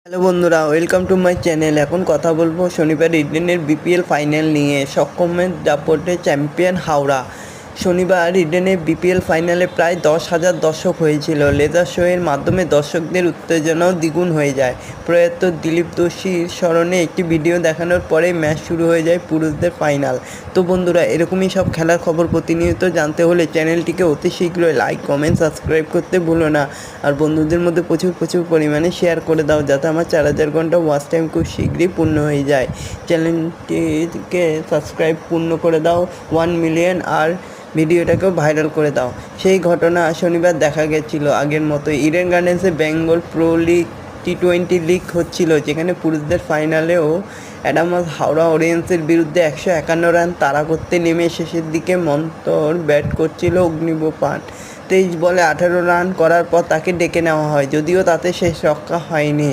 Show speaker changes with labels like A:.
A: Hello বন্ধুরা, welcome to my channel. এখন কথা বলবো শনিবার ইডেনের বিপিএল ফাইনাল নিয়ে। সক্ষমের দাপটে চ্যাম্পিয়ন হাওড়া। শনিবার ইডেনের বিপিএল ফাইনালে প্রায় 10,000 দর্শক হয়েছিল। লেজার শোয়ের মাধ্যমে দর্শকদের উত্তেজনাও দ্বিগুণ হয়ে যায়। প্রয়াত দিলীপ দোষীর স্মরণে একটি ভিডিও দেখানোর পরে ম্যাচ শুরু হয়ে যায় পুরুষদের ফাইনাল। তো বন্ধুরা, এরকমই সব খেলার খবর প্রতিনিয়ত জানতে হলে চ্যানেলটিকে অতি শীঘ্রই লাইক, কমেন্ট, সাবস্ক্রাইব করতে ভুলো না। আর বন্ধুদের মধ্যে প্রচুর পরিমাণে শেয়ার করে দাও, যাতে আমার 4,000 ঘন্টা ওয়াচ টাইম খুব শীঘ্রই পূর্ণ হয়ে যায়। চ্যানেলটিকে সাবস্ক্রাইব পূর্ণ করে দাও 1 মিলিয়ন, আর ভিডিওটাকেও ভাইরাল করে দাও। সেই ঘটনা শনিবার দেখা গেছিলো আগের মতো। ইডেন গার্ডেন্সে Bengal pro league T20 league হচ্ছিল, যেখানে পুরুষদের ফাইনালেও অ্যাডামাস হাওড়া ওরিয়েন্সের বিরুদ্ধে 151 রান তাড়া করতে নেমে শেষের দিকে মন্তর ব্যাট করছিল অগ্নিবোপান। 23 বলে 18 রান করার পর তাকে ডেকে নেওয়া হয়, যদিও তাতে শেষ রক্ষা হয়নি।